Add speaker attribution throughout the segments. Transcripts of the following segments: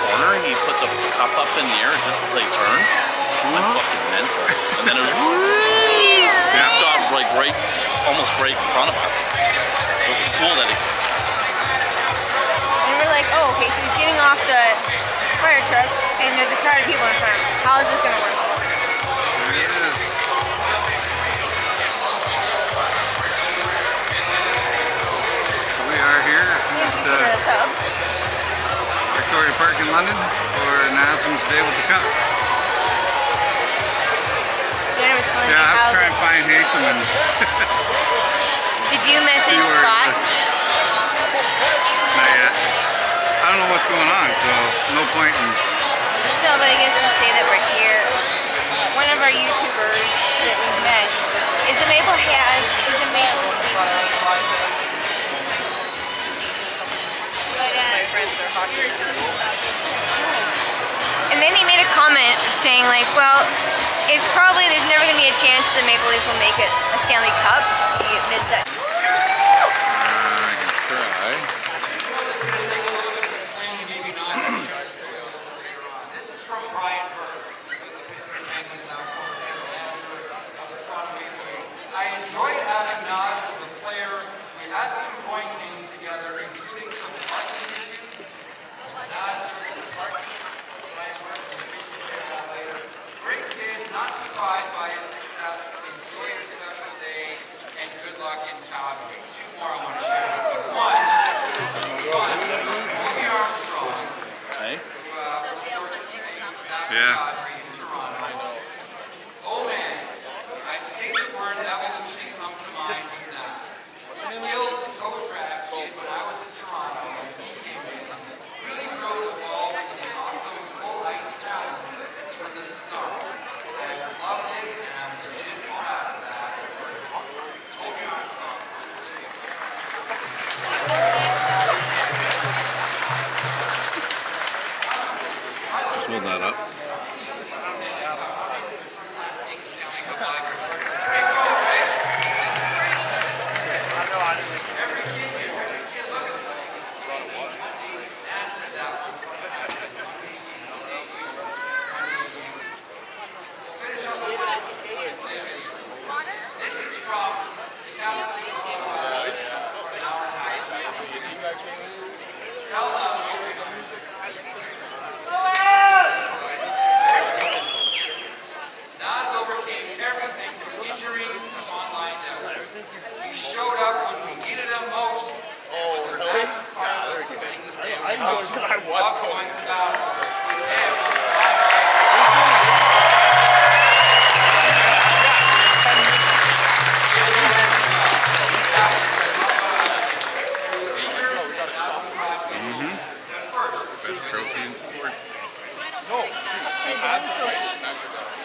Speaker 1: corner, he put the cup up in the air just as they turned. He went fucking mental. And then it was he stopped like almost right in front of us. So it was cool that he's.
Speaker 2: And we're like, oh, okay, so he's getting off the fire truck, and there's a crowd of people in front of him. How is this gonna work?
Speaker 3: It is. So we are here at Victoria Park in London for Nazim's Day with the Cup. Yeah, I have to try and find Nazim. And
Speaker 2: did you message Scott?
Speaker 3: Not yet. I don't know what's going on, so no point in...
Speaker 2: No, but I guess we say that we're here. One of our YouTubers that we met is a Maple Hat. Is a Maple. My friends are hockey. And then he made a comment saying like, well, it's probably, there's never going to be a chance the Maple Leafs will make it a Stanley Cup. He admits that.
Speaker 3: I can try.
Speaker 4: This is from Brian Burke, the Pittsburgh Penguins now former general manager of the Toronto Maple Leafs. I enjoyed having Naz as a player. We had some growing pains together, including some parking issues. Naz is parking. Brian Burke will say that later. Great kid, not surprised by his success. Enjoy your special day, and good luck in Calgary. Two more I want to share with you. One, Holy Armstrong.
Speaker 1: Hey?
Speaker 3: Yeah.
Speaker 4: Kadri in Toronto. Oh man, I'd say the word evolution comes to mind with Naz. Skilled toe track kid when I was in Toronto and he came in. Really grew to evolve into an awesome full ice challenge with a snarl. I loved it and I'm legit proud of that. Holy Armstrong.
Speaker 3: Just hold that up.
Speaker 4: This is from the captain of an hour and a half. Tell them. Naz overcame everything from injuries to online doubts. He showed up when we needed him most. It was a massive part of us winning the Stanley Cup. Love going to battle.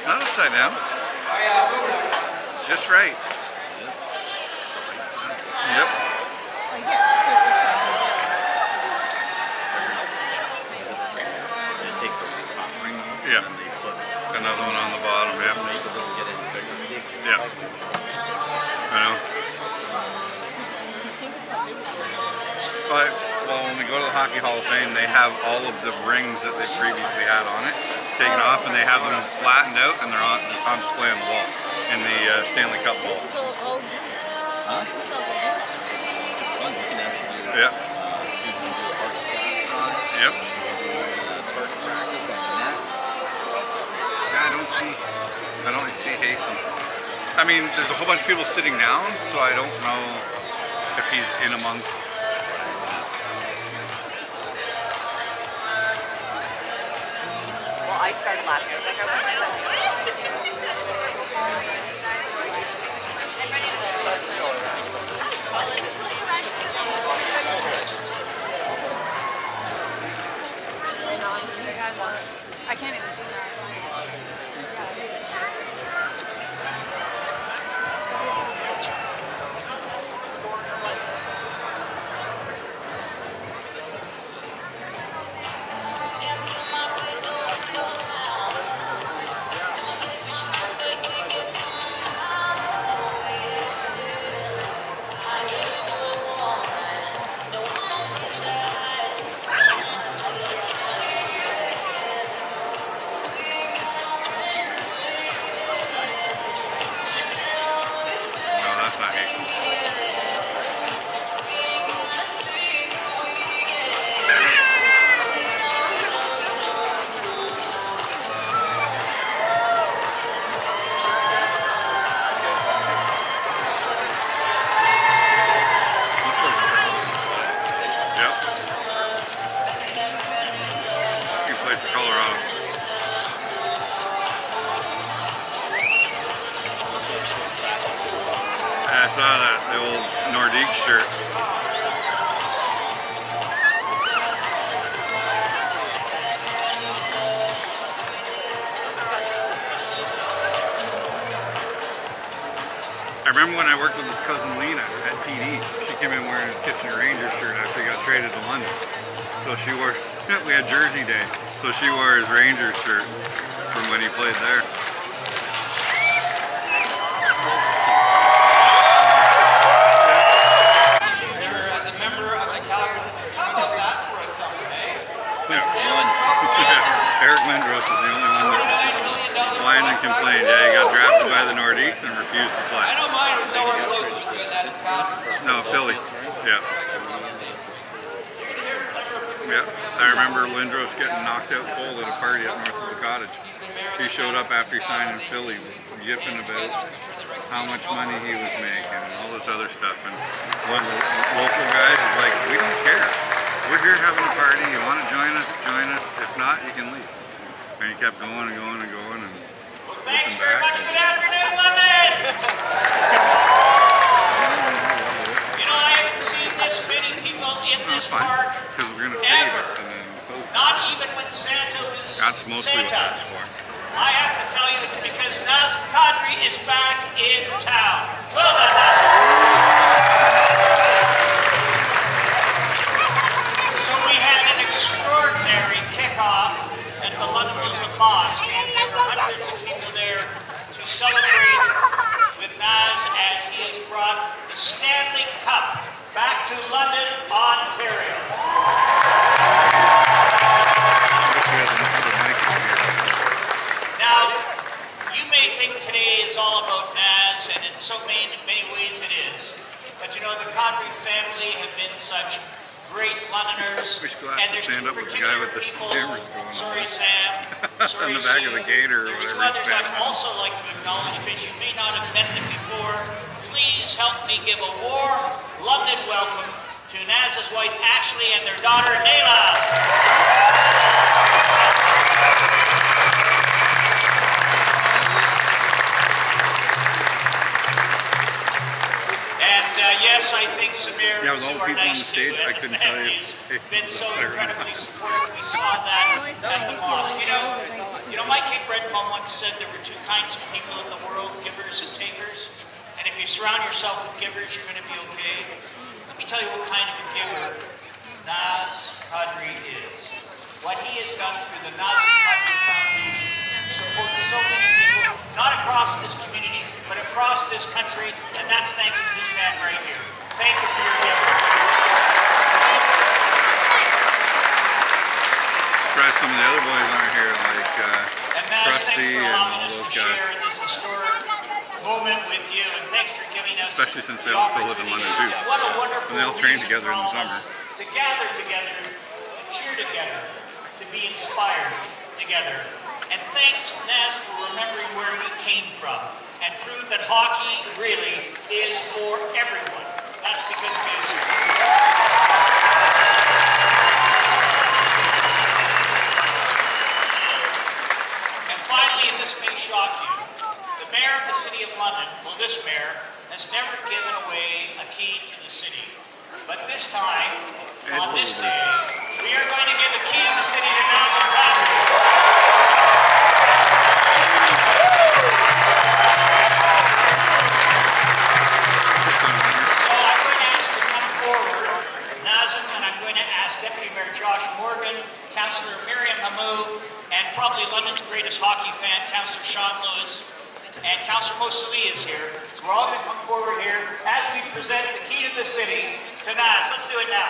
Speaker 3: It's not upside down. It's just right. Yep.
Speaker 2: Like, yes, but it looks like
Speaker 1: They take the top ring off
Speaker 3: Yeah.
Speaker 1: and they put
Speaker 3: Another one on the bottom, yeah.
Speaker 1: it doesn't get any bigger.
Speaker 3: Yeah. I know. But, well, when we go to the Hockey Hall of Fame, they have all of the rings that they previously had on it taken off, and they have them flattened out, and they're on display on the wall in the Stanley Cup wall.
Speaker 1: Huh? It's fun. You can actually do
Speaker 3: Yeah. Yep.
Speaker 1: target practice on the net.
Speaker 3: Yeah, I don't see Hasem. I mean, there's a whole bunch of people sitting down, so I don't know if he's in amongst.
Speaker 2: well, I started laughing. I was like,
Speaker 5: I can't even see that.
Speaker 3: saw that, the old Nordique shirt. I remember when I worked with his cousin Lena at TD. She came in wearing his Kitchener Rangers shirt after he got traded to London. So she wore, we had Jersey Day, so she wore his Rangers shirt from when he played there.
Speaker 4: As a member of the Calgary, how about that for a summer, eh?
Speaker 3: Yeah. Eric Lindros is the only one that whined and complained. Yeah, he got drafted by the Nordiques and refused to play.
Speaker 4: I know mine was nowhere close to as good as it's found for some.
Speaker 3: No, Philly. Yeah. Yeah. I remember Lindros getting knocked out cold at a party up north of the cottage. He showed up after he signed in Philly, yipping about how much money he was making and all this other stuff. And one of the local guys is like, we don't care. We're here having a party. You want to join us, join us. If not, you can leave. And he kept going and going and going. And
Speaker 4: thanks very much. Good afternoon, London. You know, I haven't seen this many people in this park.
Speaker 3: Because we're going to save it and then post it.
Speaker 4: Not even when Santa was
Speaker 3: That's mostly
Speaker 4: Santa.
Speaker 3: what that's for.
Speaker 4: I have to tell you, it's because Nazim Kadri is back in town. Well done, Nazim. So we had an extraordinary kickoff at the London Mosque, and there were hundreds of people there to celebrate with Naz as he has brought the Stanley Cup back to London, Ontario. Now, you may think today is all about Naz, and in so many ways it is. But you know, the Kadri family have been such great Londoners, and there's two particular people. Sorry, Sam. Sorry,
Speaker 3: on the back of the gate or
Speaker 4: there's two
Speaker 3: whatever.
Speaker 4: others I'd also like to acknowledge because you may not have met them before. Please help me give a warm London welcome to Naz's wife Ashley and their daughter Nayla. Yes, I think Samir and Sue are nice too, and the family's been so incredibly supportive. We saw that at the mosque. You know, my kid Redmond once said there were two kinds of people in the world, givers and takers. And if you surround yourself with givers, you're going to be okay. Let me tell you what kind of a giver Naz Kadri is. What he has done through the Nazim Kadri Foundation supports so many people, not across this community, but across this country, and that's thanks to this man right here. Thank you for your giving.
Speaker 3: Surprised some of the other boys aren't here, like
Speaker 4: Trustee
Speaker 3: and all those
Speaker 4: to
Speaker 3: guys.
Speaker 4: share this historic moment with you, and thanks for giving us
Speaker 3: Especially since they all still live in London too.
Speaker 4: And what a wonderful
Speaker 3: And they all train
Speaker 4: reason
Speaker 3: together
Speaker 4: for
Speaker 3: in the
Speaker 4: all of
Speaker 3: summer.
Speaker 4: us to gather together, to cheer together, to be inspired together. And thanks, Naz, for remembering where we came from and prove that hockey really is for everyone. That's because it is. And finally, and this may shock you, the mayor of the City of London, well, this mayor, has never given away a key to the city. But this time, on this day, we are going to give the key to the city to Nazim Kadri. Councillor Miriam Hamou, and probably London's greatest hockey fan, Councillor Sean Lewis, and Councillor Mousali is here. So we're all going to come forward here as we present the key to the city to Naz. Let's do it now.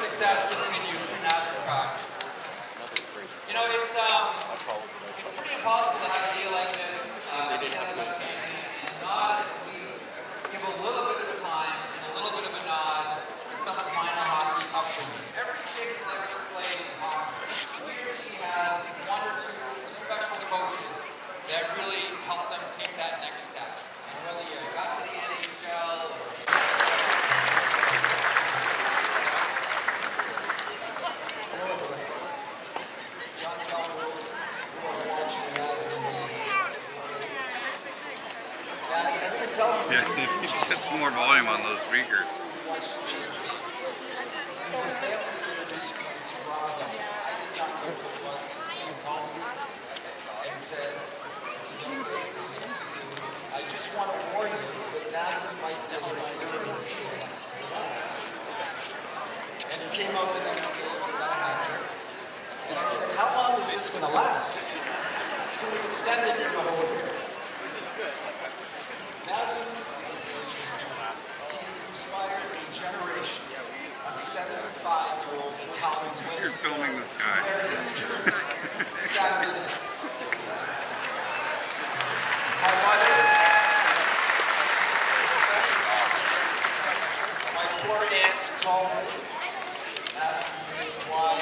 Speaker 4: success continues for Nazim project. You know, it's pretty impossible to have a deal like this, and not at least give a little bit of time and a little bit of a nod to someone's minor hockey upbringing. Every kid who's ever played hockey, he or she has one or two special coaches that really help them take that next step. And whether you got to the NHL or
Speaker 3: yeah, you get some more volume on those speakers.
Speaker 6: I just want to warn you that Nazim might be a little different next game. And he came out the next game and got a hat trick. And I said, how long is this going to last? Can we extend it for the whole year? Nazim is a great gentleman. He has inspired a generation of 75-year-old Italian women.
Speaker 3: You're filming this guy.
Speaker 6: Saturday nights. My mother, my poor aunt called me, asking me why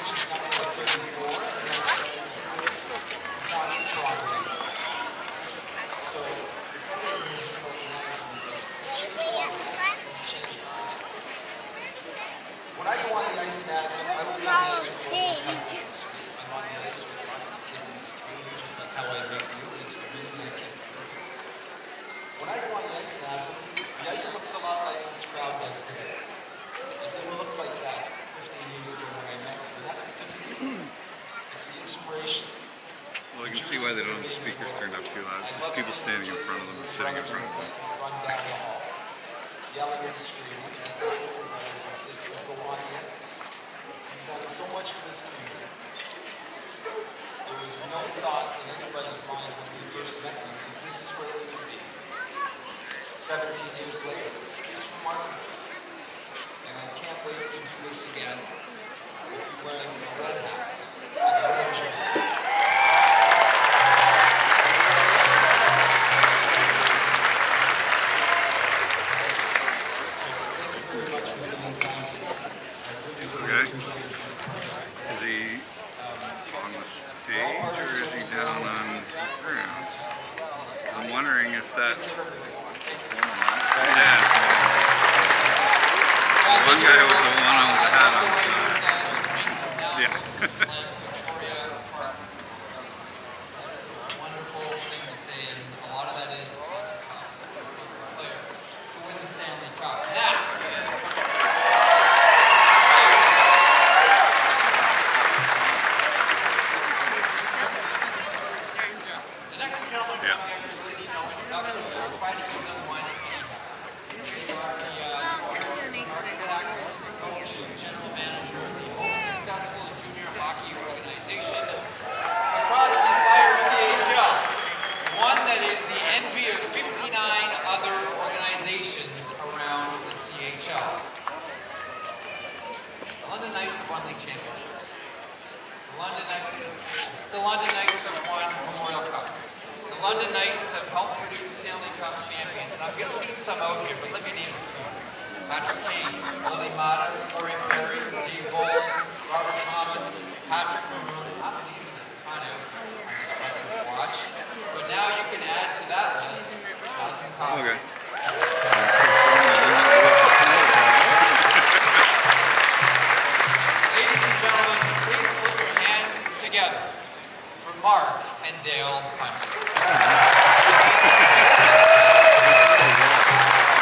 Speaker 6: she's not working anymore, and it's not in Toronto anymore. So, when I go on the ice, Nazim, I will be on the ice with both my cousins this week. I'm on the ice with lots of kids in this community, just like how I make you. It's the reason I came to do this. When I go on the ice, Nazim, the ice looks a lot like this crowd does today. It didn't look like that 15 years ago when I met you, and that's because of you. It's the inspiration.
Speaker 3: Well, you can see why they don't have the speakers turned up too loud. There's people standing in front of them and sitting in front of them.
Speaker 6: Run down the hall, yelling and screaming as their older brothers and sisters go on the ice. You've done so much for this community. There was no thought in anybody's mind when we first met you that this is where we would be. 17 years later, it's remarkable. And I can't wait to do this again with you wearing a red hat and a red jersey.
Speaker 3: Okay. Is he on the stage or is he down on the ground? I'm wondering if that's... Yeah. The one guy with the one on the hat on the yeah.
Speaker 4: wonderful thing to say, and a lot of that is player to win the Stanley Cup. Now, the next two gentlemen really need no introduction. We'll try to give them one. You are the architect, coach, general manager of the most successful junior hockey organization across the entire CHL. One that is the envy of 59 other organizations around the CHL. The London Knights have won league championships. The London Knights have won Memorial Cups. The London Knights have helped produce Stanley Cup champions. And I'm going to leave some out here, but let me name a few. Patrick Kane, Oli Mata, Corey Perry, Dave Bowl, Robert Thomas, Patrick Maroon. I'm leaving a ton out to watch. But now you can add to that list Nazim.
Speaker 3: Okay.
Speaker 4: Ladies and gentlemen, please put your hands together for Mark and Dale Hunter.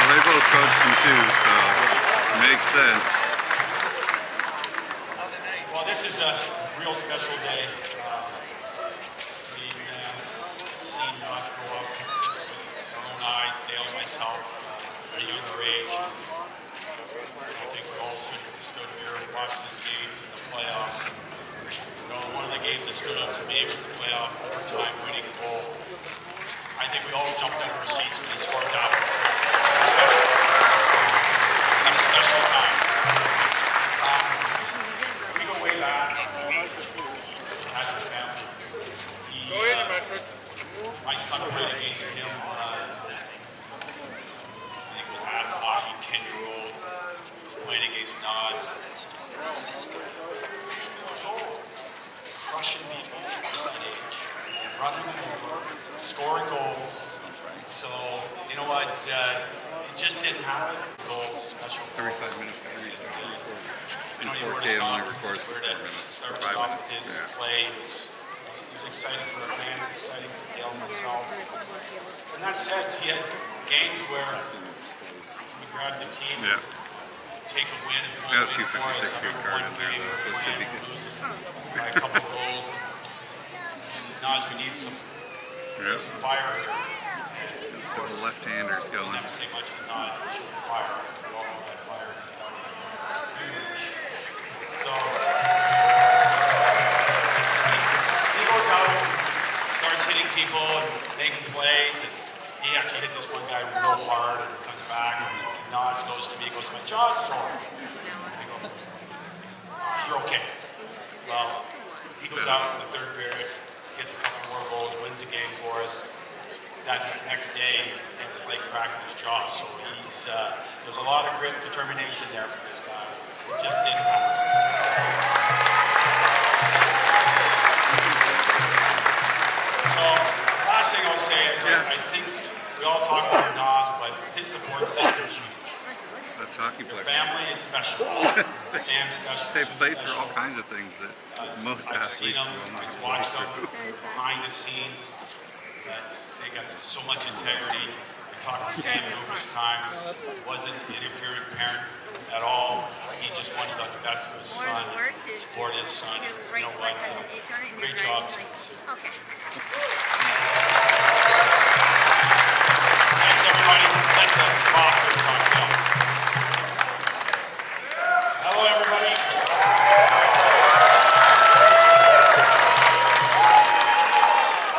Speaker 3: Well, they both coached him too, so it makes sense.
Speaker 7: Well, this is a real special day. We've seen Notch grow up with our own eyes, Dale and myself, at a younger age. I think we all stood here and watched his games in the playoffs. You know, one of the games that stood out to me was the playoff overtime winning goal. I think we all jumped out of our seats when he scored that one. At a special time. is this guy? 10 years old, crushing people at that age, and running them over, scoring goals. So, you know what, it just didn't happen. Goals, special
Speaker 3: Every
Speaker 7: goals.
Speaker 3: 5 minutes, every
Speaker 7: You know, where to
Speaker 3: 4K
Speaker 7: stop,
Speaker 3: only records
Speaker 7: where
Speaker 3: for
Speaker 7: to
Speaker 3: 4 minutes.
Speaker 7: start
Speaker 3: or
Speaker 7: or
Speaker 3: 5
Speaker 7: stop
Speaker 3: minutes.
Speaker 7: with his
Speaker 3: Yeah.
Speaker 7: play. It was exciting for the fans, exciting for Dale and myself. And that said, he had games where we grabbed the team,
Speaker 3: Yeah.
Speaker 7: take a win and pull
Speaker 3: Got a
Speaker 7: a win for us.
Speaker 3: 256
Speaker 7: I remember
Speaker 3: card
Speaker 7: one
Speaker 3: in there,
Speaker 7: game
Speaker 3: though, so it
Speaker 7: where
Speaker 3: should be
Speaker 7: we
Speaker 3: good.
Speaker 7: lose it by a couple goals. And I said, Naz, we need some fire here. And of course,
Speaker 3: Double left-handers
Speaker 7: I
Speaker 3: going.
Speaker 7: never say much to Naz, but show the fire. We all know that fire is huge. So he goes out, starts hitting people and making plays, and he actually hit this one guy real hard and comes back, and Naz goes to me, he goes, my jaw's sore. I go, you're okay. Well, he goes out in the third period, gets a couple more goals, wins the game for us. That next day, it's like cracking his jaw. So he's there's a lot of grit, determination there for this guy. It just didn't happen. So last thing I'll say is I think we all talk about Naz, but his support system's huge.
Speaker 3: That's hockey
Speaker 7: Your
Speaker 3: players.
Speaker 7: family is special. Sam's special.
Speaker 3: They
Speaker 7: Sue's
Speaker 3: played for
Speaker 7: special.
Speaker 3: all kinds of things that most
Speaker 7: I've seen
Speaker 3: athletes
Speaker 7: them,
Speaker 3: will not.
Speaker 7: I've watched them behind the scenes. That they got so much integrity. I talked to Sam numerous times. Wasn't an interfering parent at all. He just wanted the best for his son and support his son. You know what? Great job, Sam. Thanks, everybody. Let the boss talk now. Hello, everybody.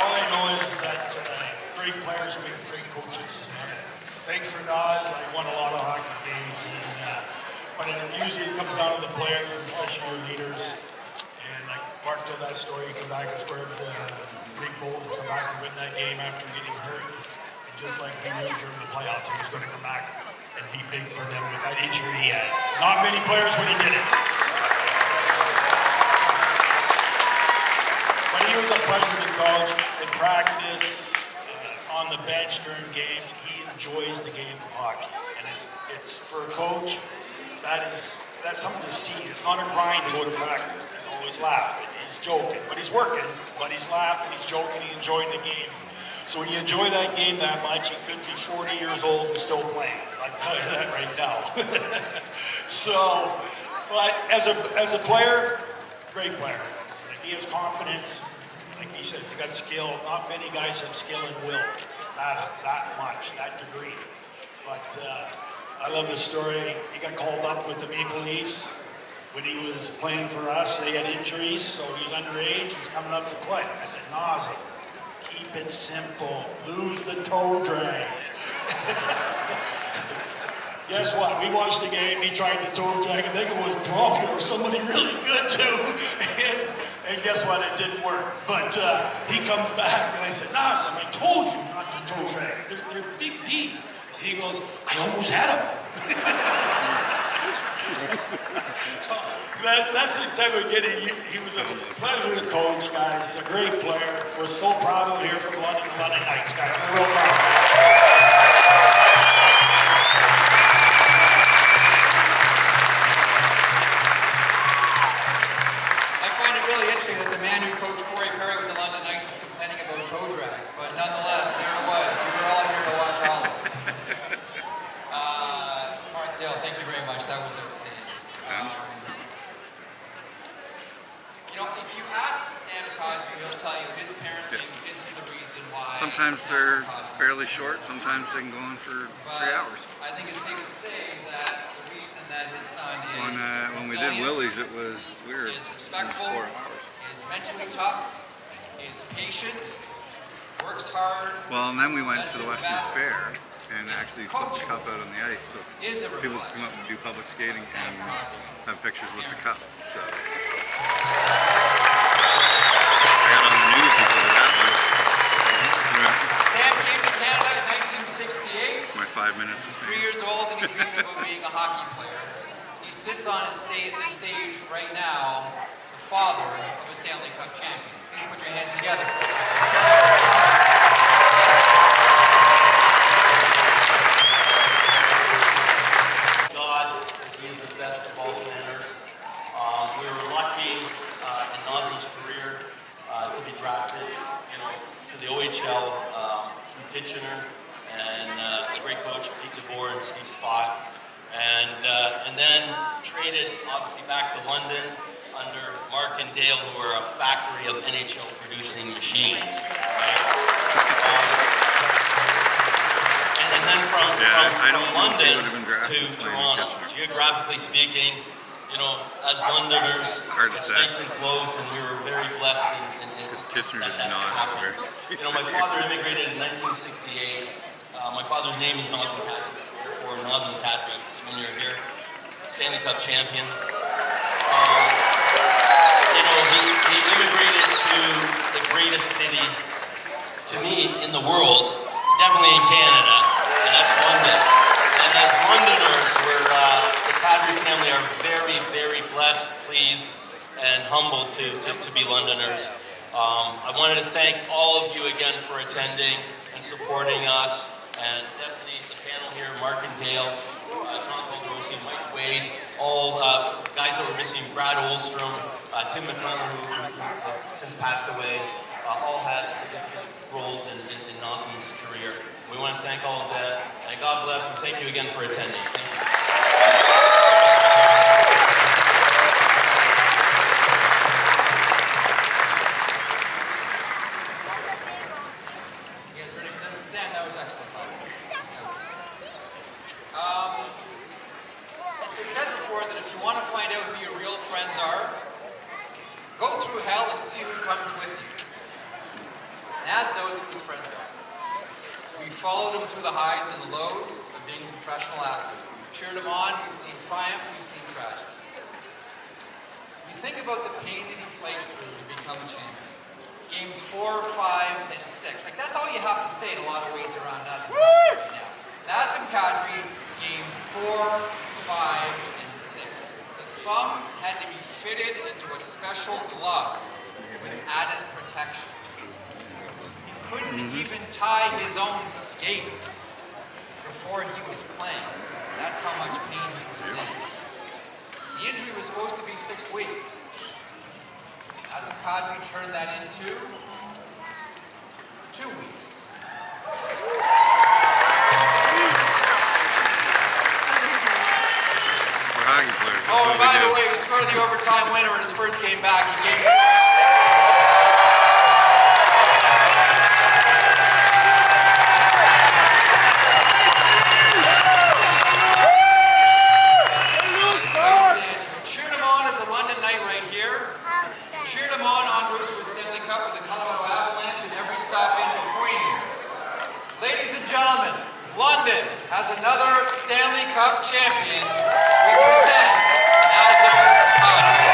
Speaker 7: All I know is that great players make great coaches. Thanks for Naz. I won a lot of hockey games, but it usually comes down to the players, especially your leaders. And like Mark told that story, he came back and scored big goals and come back and win that game after getting hurt. And just like we knew during the playoffs, he was going to come back and be big for them with that injury he had. Not many players when he did it. But he was a pleasure to coach in practice, on the bench during games. He enjoys the game of hockey. And it's for a coach, that's something to see. It's not a grind to go to practice. He's always laughing, he's joking, but he's working, but he's laughing, he's joking, he's enjoying the game. So when you enjoy that game that much, he could be 40 years old and still playing. I tell you that right now. So, but as a player, great player. Like he has confidence. Like he says, he got skill. Not many guys have skill and will that much, that degree. But I love this story. He got called up with the Maple Leafs when he was playing for us. They had injuries, so he's underage. He's coming up to play. I said, Nazim, keep it simple. Lose the toe drag. Guess what? We watched the game. He tried to toe drag. I think it was Bronco or somebody really good too. And guess what? It didn't work. But he comes back and I said, Nazim, I told you not to toe drag. They're big D. He goes, I almost had him. That's the type of kid he was a pleasure to coach, guys. He's a great player. We're so proud of him here from London to Monday nights, guys. We're real proud.
Speaker 8: I find it really interesting that the man who coached Corey Perry with the London Knights is complaining about toe drags, but nonetheless, there it was. You were all here to watch all of it. Mark Dale, thank you very much. That was outstanding. You know, if you ask Sam Kadri, he'll tell you his parenting isn't the reason why.
Speaker 3: Sometimes they're fairly short, sometimes they can go on for 3 hours.
Speaker 8: I think it's safe to say that the reason that his son is
Speaker 3: When we did Willie's, it was weird.
Speaker 8: is respectful,
Speaker 3: 4 hours.
Speaker 8: is mentally tough, is patient, works hard.
Speaker 3: Well, and then we went
Speaker 8: does
Speaker 3: to the
Speaker 8: his
Speaker 3: Western
Speaker 8: best,
Speaker 3: Fair and actually put the cup out on the ice, so
Speaker 8: is a
Speaker 3: people
Speaker 8: reflection.
Speaker 3: come up and do public skating and have pictures with the cup. So I got on the news because of that one.
Speaker 8: Sam came to Canada in 1968.
Speaker 3: My 5 minutes of
Speaker 8: 3 years old and he dreamed about being a hockey player. He sits on the stage right now the father of a Stanley Cup champion. Please put your hands together.
Speaker 9: God, he is the best of all planners. We were lucky in Nazim's career to be drafted, to the OHL through Kitchener and the great coach Pete DeBoer and Steve Spott, and then traded obviously back to London under Mark and Dale, who are a factory of NHL producing machines. Right? And then from London to Toronto, geographically speaking, as Londoners, it's nice and close, and we were very blessed in that happened. My father immigrated in 1968. My father's name is Nazim Kadri, therefore Nazim Kadri, Jr. here, Stanley Cup champion. He immigrated to the greatest city, to me, in the world, definitely in Canada, and that's London. And as Londoners, the Kadri family are very, very blessed, pleased, and humbled to be Londoners. I wanted to thank all of you again for attending and supporting us, and definitely the panel here, Mark and Dale, John Colgrosi, Mike Wade, all guys that were missing, Brad Olstrom, Tim McClellan, who has since passed away, all had significant roles in Nazim's career. We want to thank all of them, and God bless, and thank you again for attending. Thank you.
Speaker 8: You guys ready for this? Sam, that was excellent. As we said before, that if you want to find out who your real friends are, go through hell and see who comes with you. Naz knows who his friends are. We followed him through the highs and the lows of being a professional athlete. We've cheered him on, we've seen triumph, we've seen tragedy. You think about the pain that he played through to become a champion. Games 4, 5, and 6. Like, that's all you have to say in a lot of ways around Nazim Kadri right now. Nazim Kadri, game 4, 5, and 6. The thumb had to be fitted into a special glove with added protection. He couldn't even tie his own skates before he was playing. That's how much pain he was in. The injury was supposed to be 6 weeks. Nazim Kadri turned that into 2 weeks.
Speaker 3: For hockey players.
Speaker 8: Oh, and by the way, he scored the overtime winner in his first game back. He gave cheered him on at the London night right here. Cheered him on en route to a Stanley Cup with the Colorado Avalanche and every stop in between. Ladies and gentlemen, London has another Stanley Cup champion. We present Nazim Kadri.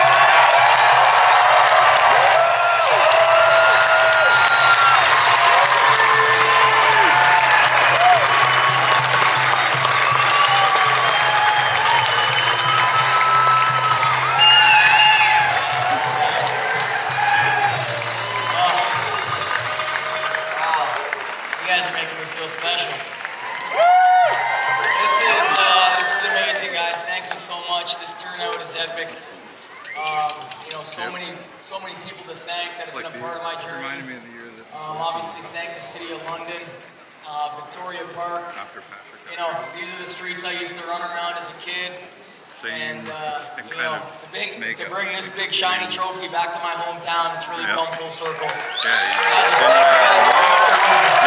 Speaker 10: Special. This is amazing, guys. Thank you so much. This turnout is epic. So many people to thank that have been a part of my journey.
Speaker 3: Reminded me of the year that
Speaker 10: Obviously, thank the City of London, Victoria Park. These are the streets I used to run around as a kid.
Speaker 3: Same,
Speaker 10: to bring this big shiny trophy back to my hometown, it's really come full circle.
Speaker 3: Yeah,
Speaker 10: I just thank you guys for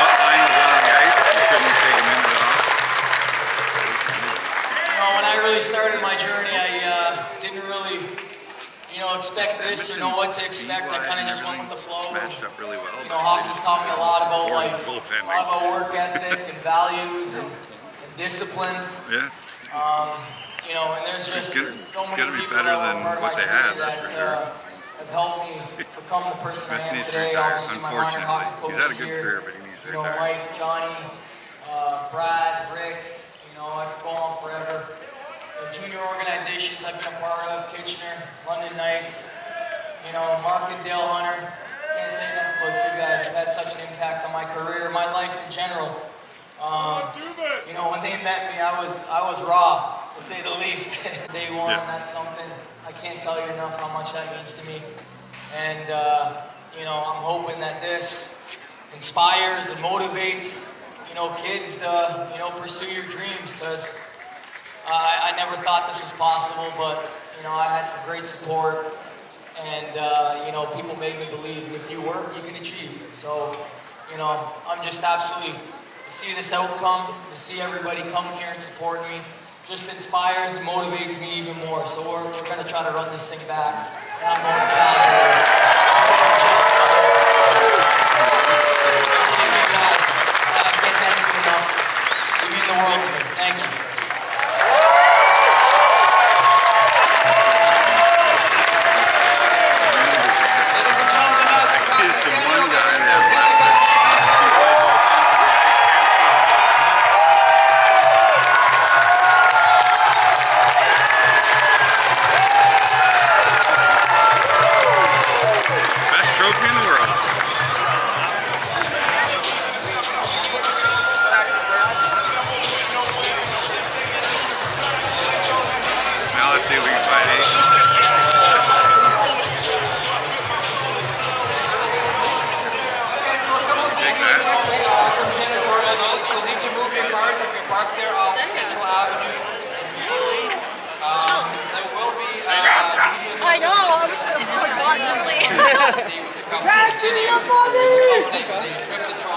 Speaker 3: what line was on the ice? You couldn't take a minute off.
Speaker 10: when I really started my journey, I didn't really, expect this or know what to expect. I kind of just went with the flow.
Speaker 3: Matched up really well.
Speaker 10: Hockey's taught me a lot about life, a lot about work ethic and values and discipline.
Speaker 3: Yeah.
Speaker 10: And there's just so many people that are part of my journey that have helped me become the person I am today. Obviously, my minor hockey coaches here, Mike, Johnny, Brad, Rick, I could go on forever. the junior organizations I've been a part of, Kitchener, London Knights, you know, Mark and Dale Hunter. Can't say enough about you guys. You've had such an impact on my career, my life in general. You know, when they met me, I was raw, to say the least. Day one, that's something I can't tell you enough how much that means to me. And you know, I'm hoping that this inspires and motivates, you know, kids to, you know, pursue your dreams, because I never thought this was possible, but, you know, I had some great support, and, you know, people made me believe if you work, you can achieve. So, you know, I'm just absolutely, to see this outcome, to see everybody come here and support me, just inspires and motivates me even more. So we're going to try to run this thing back, and I'm going to die. Thank you guys. I can't thank you enough. You mean the world to me. Thank you.
Speaker 8: Ladies and gentlemen, Nazim Cup,
Speaker 3: He's the one guy
Speaker 8: Stanley
Speaker 3: that
Speaker 8: Cup.
Speaker 3: best trophy in the world. Now let's see if we can find Ace. Take that.
Speaker 8: Some janitorial notes. You'll need to move your cars if you're parked there off Central Avenue immediately. There will be
Speaker 5: I know, I'm so
Speaker 8: with the company continue. The trip to